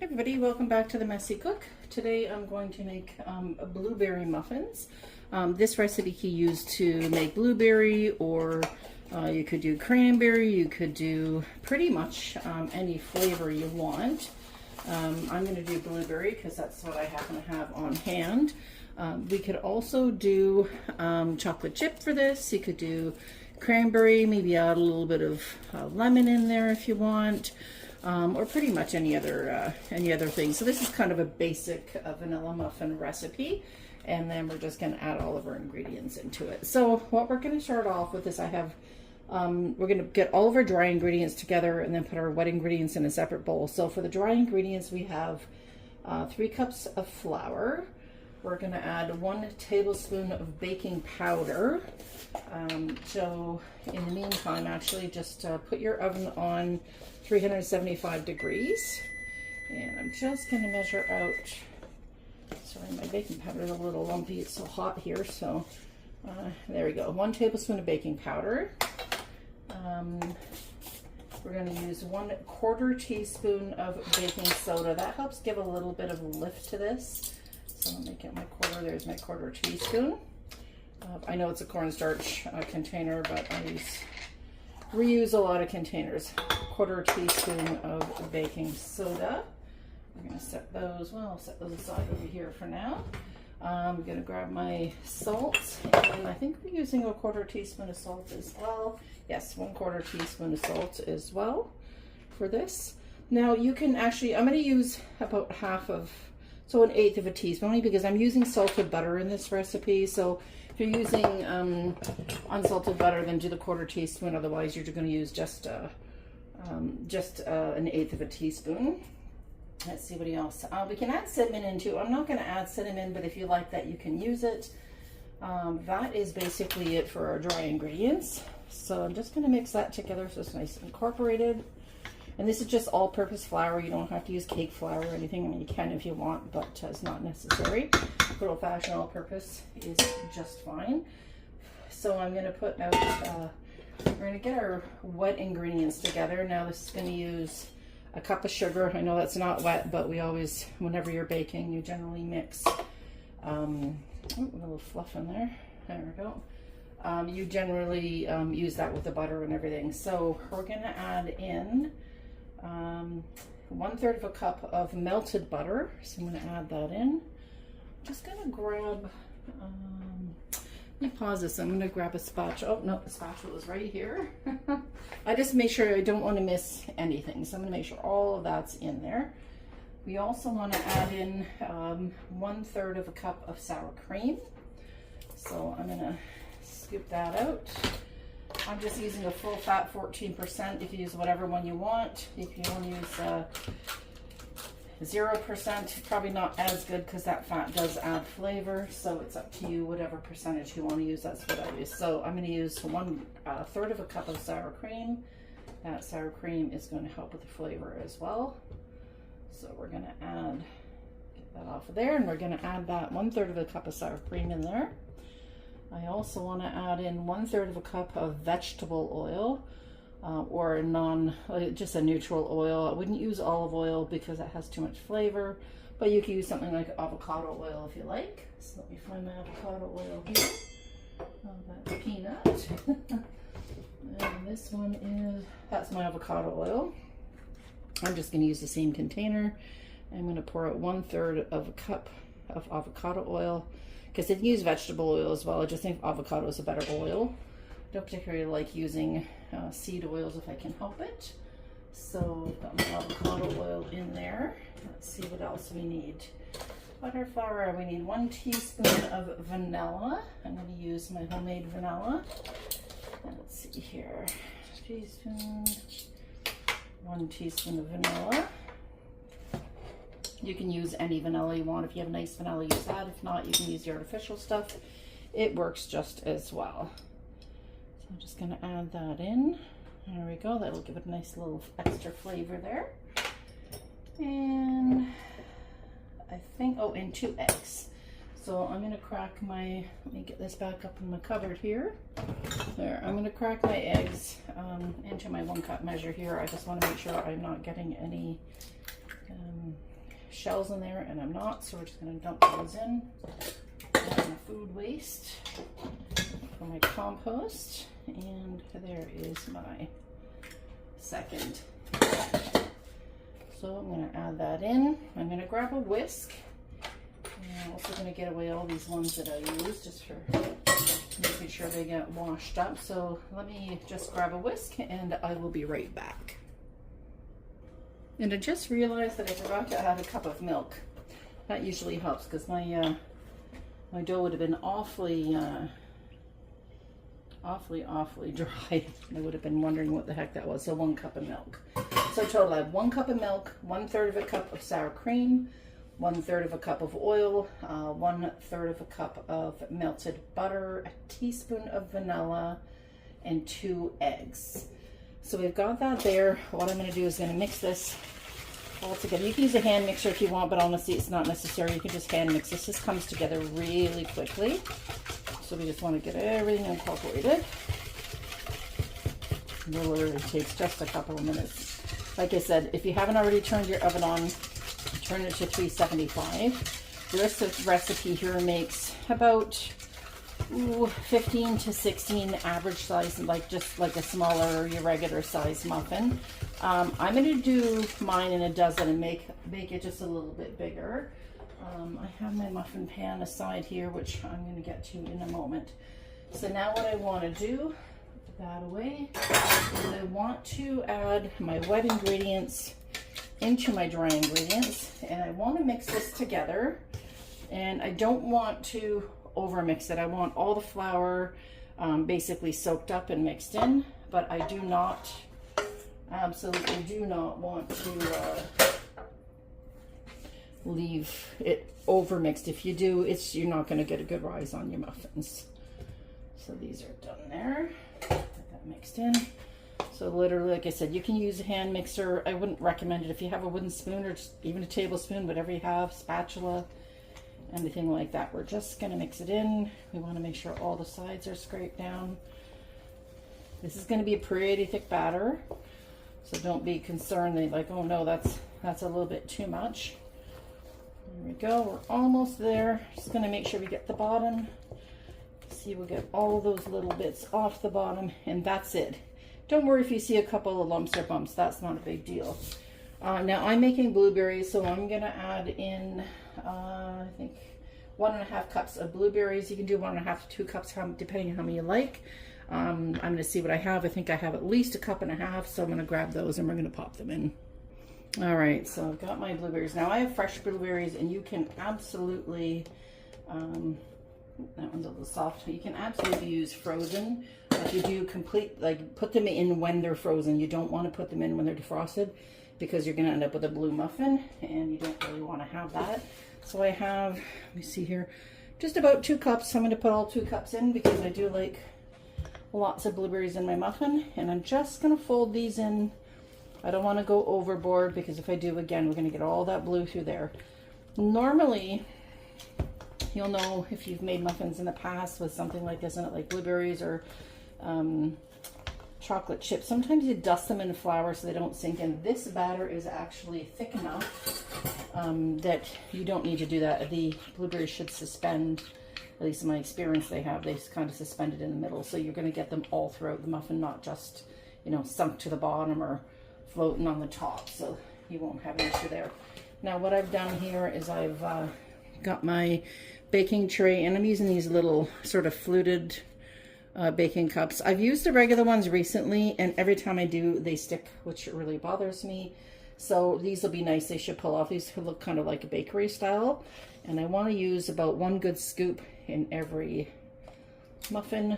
Hey everybody, welcome back to the Messy Cook. Today I'm going to make blueberry muffins. This recipe can use to make blueberry, or you could do cranberry, you could do pretty much any flavor you want. I'm going to do blueberry because that's what I happen to have on hand. We could also do chocolate chip for this. You could do cranberry, maybe add a little bit of lemon in there if you want. Or pretty much any other thing. So this is kind of a basic vanilla muffin recipe, and then we're just going to add all of our ingredients into it. So what we're going to start off with is we're going to get all of our dry ingredients together and then put our wet ingredients in a separate bowl. So for the dry ingredients, we have 3 cups of flour. We're going to add 1 tablespoon of baking powder. So in the meantime, actually just put your oven on 375 degrees. And I'm just going to measure out, sorry, my baking powder is a little lumpy, it's so hot here. So there we go, 1 tablespoon of baking powder. We're going to use 1/4 teaspoon of baking soda. That helps give a little bit of lift to this. So let me get my quarter, there's my 1/4 teaspoon. I know it's a cornstarch container, but I reuse a lot of containers. 1/4 teaspoon of baking soda. We're going to set those, well, I'll set those aside over here for now. I'm going to grab my salt, and I think we're using a 1/4 teaspoon of salt as well. Yes, 1/4 teaspoon of salt as well for this. Now you can actually, I'm going to use about so 1/8 of a teaspoon, only because I'm using salted butter in this recipe. So if you're using unsalted butter, then do the 1/4 teaspoon. Otherwise, you're going to use just 1/8 of a teaspoon. Let's see what else. We can add cinnamon in too. I'm not going to add cinnamon, but if you like that, you can use it. That is basically it for our dry ingredients. So I'm just going to mix that together so it's nice and incorporated. And this is just all-purpose flour. You don't have to use cake flour or anything. I mean, you can if you want, but it's not necessary. Good old-fashioned all-purpose is just fine. So I'm going to put out, we're going to get our wet ingredients together. Now this is going to use a cup of sugar. I know that's not wet, but we always, whenever you're baking, you generally mix, a little fluff in there. There we go. You generally use that with the butter and everything. So we're going to add in 1/3 of a cup of melted butter. So I'm going to add that in. Just going to grab, let me pause this. I'm going to grab a spatula. Oh, no, the spatula is right here. I just make sure I don't want to miss anything. So I'm going to make sure all of that's in there. We also want to add in 1/3 of a cup of sour cream. So I'm going to scoop that out. I'm just using a full fat 14%. You can use whatever one you want. If you want to use 0%, probably not as good because that fat does add flavor. So it's up to you, whatever percentage you want to use. That's what I use. So I'm going to use 1/3 of a cup of sour cream. That sour cream is going to help with the flavor as well. So we're going to get that off of there, and we're going to add that 1/3 of a cup of sour cream in there. I also want to add in 1/3 of a cup of vegetable oil, or just a neutral oil. I wouldn't use olive oil because it has too much flavor, but you can use something like avocado oil if you like. So let me find my avocado oil here. Oh, that's peanut. And this one that's my avocado oil. I'm just going to use the same container. I'm going to pour out 1/3 of a cup of avocado oil, because they can use vegetable oil as well. I just think avocado is a better oil. I don't particularly like using seed oils if I can help it. So I've got my avocado oil in there. Let's see what else we need. Butter, flour, we need 1 teaspoon of vanilla. I'm going to use my homemade vanilla. And let's see here. 1 teaspoon of vanilla. You can use any vanilla you want. If you have nice vanilla, use that. If not, you can use the artificial stuff. It works just as well. So I'm just going to add that in. There we go. That'll give it a nice little extra flavor there. And I think, and 2 eggs. So I'm going to crack let me get this back up in my cupboard here. There, I'm going to crack my eggs into my 1 cup measure here. I just want to make sure I'm not getting any shells in there, and I'm not, so we're just gonna dump those in. And food waste for my compost, and there is my second. So I'm going to add that in. I'm going to grab a whisk, and I'm also going to get away all these ones that I used just for making sure they get washed up. So let me just grab a whisk and I will be right back. And I just realized that I forgot to add a cup of milk. That usually helps because my dough would have been awfully dry. I would have been wondering what the heck that was. So 1 cup of milk. So total I have 1 cup of milk, 1/3 of a cup of sour cream, 1/3 of a cup of oil, 1/3 of a cup of melted butter, a teaspoon of vanilla, and 2 eggs. So we've got that there. What I'm going to do is going to mix this all together. You can use a hand mixer if you want, but honestly it's not necessary. You can just hand mix this. This comes together really quickly. So we just want to get everything incorporated. It literally takes just a couple of minutes. Like I said, if you haven't already turned your oven on, turn it to 375. The recipe here makes about 15 to 16 average size, just like a smaller, your regular size muffin. I'm going to do mine in a dozen and make it just a little bit bigger. I have my muffin pan aside here, which I'm going to get to in a moment. So now what I want to do, put that away, is I want to add my wet ingredients into my dry ingredients, and I want to mix this together, and I don't want to over mix it. I want all the flour basically soaked up and mixed in, but I do not, absolutely do not want to leave it over mixed. If you do, you're not going to get a good rise on your muffins. So these are done there. Get that mixed in. So literally, like I said, you can use a hand mixer. I wouldn't recommend it if you have a wooden spoon or just even a tablespoon, whatever you have, spatula, anything like that. We're just going to mix it in. We want to make sure all the sides are scraped down. This is going to be a pretty thick batter, so don't be concerned that like, oh no, that's a little bit too much. There we go. We're almost there. Just going to make sure we get the bottom. See, we'll get all those little bits off the bottom, and that's it. Don't worry if you see a couple of lumps or bumps. That's not a big deal. Now I'm making blueberries, so I'm going to add in, I think, 1.5 cups of blueberries. You can do 1.5 to 2 cups, depending on how many you like. I'm going to see what I have. I think I have at least 1.5 cups, so I'm going to grab those and we're going to pop them in. All right, so I've got my blueberries. Now I have fresh blueberries, and you can absolutely, that one's a little soft. You can absolutely use frozen. If you do put them in when they're frozen. You don't want to put them in when they're defrosted, because you're going to end up with a blue muffin, and you don't really want to have that. So I have, let me see here, just about 2 cups. I'm going to put all 2 cups in because I do like lots of blueberries in my muffin, and I'm just going to fold these in. I don't want to go overboard, because if I do, again, we're going to get all that blue through there. Normally, you'll know if you've made muffins in the past with something like this in it, like blueberries or chocolate chips. Sometimes you dust them in flour so they don't sink in. This batter is actually thick enough that you don't need to do that. The blueberries should suspend, at least in my experience they kind of suspended in the middle. So you're going to get them all throughout the muffin, not just, sunk to the bottom or floating on the top. So you won't have an issue there. Now what I've done here is I've got my baking tray, and I'm using these little sort of fluted baking cups. I've used the regular ones recently, and every time I do, they stick, which really bothers me. So these will be nice. They should pull off. These look kind of like a bakery style, and I want to use about 1 good scoop in every muffin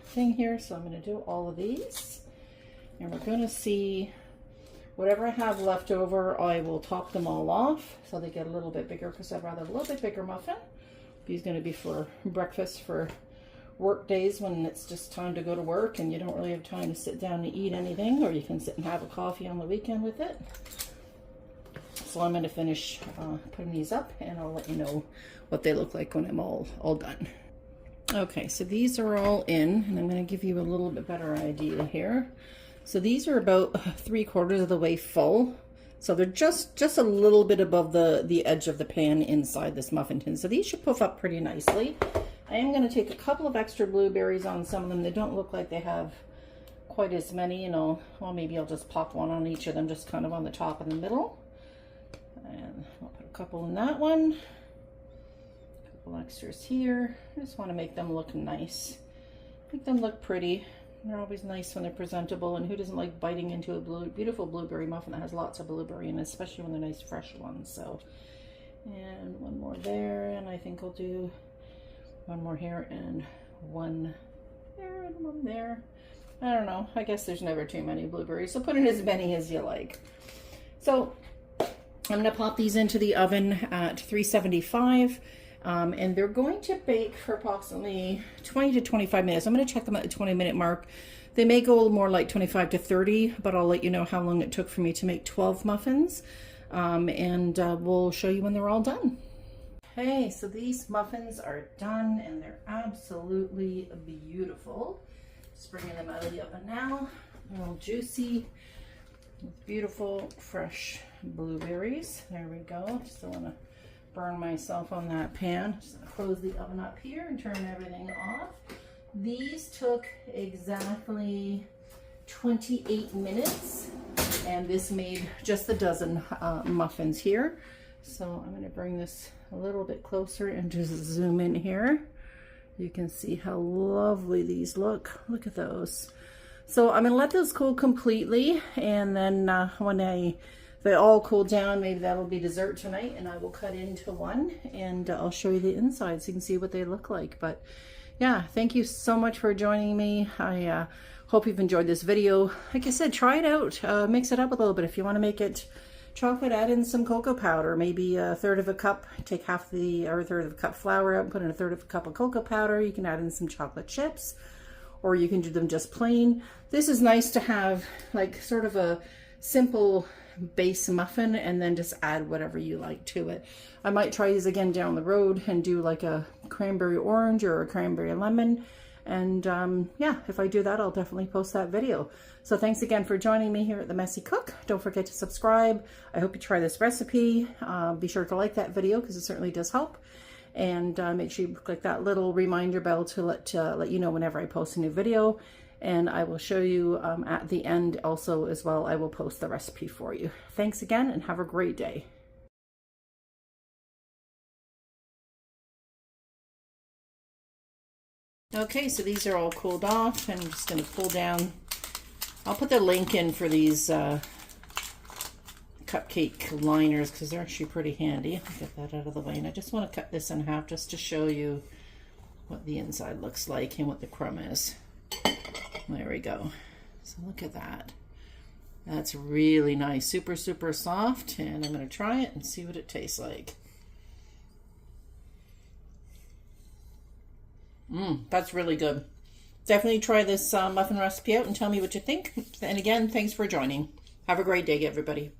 thing here. So I'm going to do all of these, and we're going to see whatever I have left over. I will top them all off so they get a little bit bigger, because I'd rather a little bit bigger muffin. These going to be for breakfast for work days when it's just time to go to work and you don't really have time to sit down and eat anything, or you can sit and have a coffee on the weekend with it. So I'm going to finish putting these up, and I'll let you know what they look like when I'm all done. Okay, so these are all in, and I'm going to give you a little bit better idea here. So these are about 3/4 of the way full. So they're just a little bit above the edge of the pan inside this muffin tin. So these should puff up pretty nicely. I am going to take a couple of extra blueberries on some of them. They don't look like they have quite as many, you know. Well, maybe I'll just pop one on each of them, just kind of on the top and the middle. And I'll put a couple in that one. A couple extras here. I just want to make them look nice. Make them look pretty. They're always nice when they're presentable, and who doesn't like biting into a beautiful blueberry muffin that has lots of blueberry in it, especially when they're nice fresh ones. So, and one more there, and I think I'll do one more here and one there and one there. I don't know. I guess there's never too many blueberries, so put in as many as you like. So I'm going to pop these into the oven at 375. And they're going to bake for approximately 20 to 25 minutes. I'm going to check them at the 20-minute mark. They may go more like 25 to 30, but I'll let you know how long it took for me to make 12 muffins. And we'll show you when they're all done. Okay, so these muffins are done and they're absolutely beautiful. Just bringing them out of the oven now. They're all juicy, with beautiful, fresh blueberries. There we go. Just don't want to burn myself on that pan. Just gonna close the oven up here and turn everything off. These took exactly 28 minutes, and this made just a dozen muffins here. So I'm gonna bring this a little bit closer and just zoom in here. You can see how lovely these look. Look at those. So I'm gonna let those cool completely, and then when they all cool down, maybe that'll be dessert tonight, and I will cut into one and I'll show you the inside so you can see what they look like. But yeah, thank you so much for joining me. I hope you've enjoyed this video. Like I said, try it out, mix it up a little bit. If you want to make it chocolate, add in some cocoa powder, maybe a third of a cup. Take half the, or a third of a cup flour out and put in a third of a cup of cocoa powder. You can add in some chocolate chips, or you can do them just plain. This is nice to have like sort of a simple base muffin and then just add whatever you like to it. I might try these again down the road and do like a cranberry orange or a cranberry lemon. And yeah, if I do that, I'll definitely post that video. So thanks again for joining me here at The Messy Cook. Don't forget to subscribe. I hope you try this recipe. Be sure to like that video because it certainly does help. And make sure you click that little reminder bell to let you know whenever I post a new video. And I will show you at the end also as well. I will post the recipe for you. Thanks again and have a great day. Okay, so these are all cooled off, and I'm just going to pull down. I'll put the link in for these cupcake liners because they're actually pretty handy. I'll get that out of the way. And I just want to cut this in half just to show you what the inside looks like and what the crumb is. There we go. So look at that. That's really nice. Super, super soft. And I'm going to try it and see what it tastes like. That's really good. Definitely try this muffin recipe out and tell me what you think. And again, thanks for joining. Have a great day, everybody.